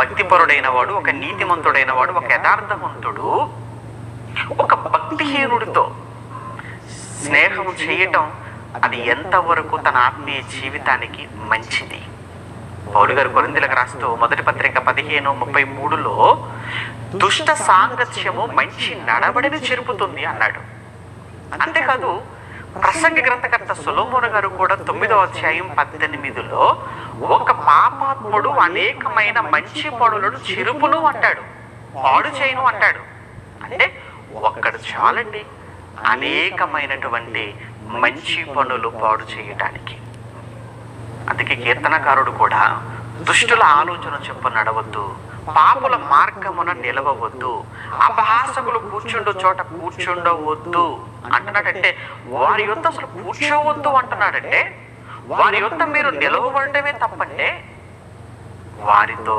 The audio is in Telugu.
భక్తిపరుడైన వాడు, ఒక నీతిమంతుడైన వాడు, ఒక యథార్థవంతుడు ఒక భక్తిహీనుడితో స్నేహం చేయటం అది ఎంతవరకు తన ఆత్మీయ జీవితానికి మంచిది? పౌలు గారు కొరింథీయులకు రాస్తూ మొదటి పత్రిక 15:33లో దుష్ట సాంగత్యము మంచి నడవడిని చెరుపుతుంది అన్నాడు. అంతేకాదు ప్రసంగి గ్రంథకర్త సొలొమోను గారు కూడా 9వ అధ్యాయం 18లో ఒక పాపాత్ముడు అనేకమైన మంచి పనులను చెరుపును అంటాడు, పాడు చేయను అంటాడు. అంటే ఒక్కడు చాలండి అనేకమైనటువంటి మంచి పనులు పాడు చేయటానికి. అందుకే కీర్తనకారుడు కూడా దుష్టుల ఆలోచన చొప్పున నడవద్దు, పాపుల మార్గమున నిలవవద్దు, అపహాసకులు కూర్చుండు చోట కూర్చుండవద్దు అంటున్నాడంటే వారి యొద్ద అసలు కూర్చోవద్దు అంటున్నాడంటే వారి యొద్ద మీరు నిలవబడమే తప్పంటే వారితో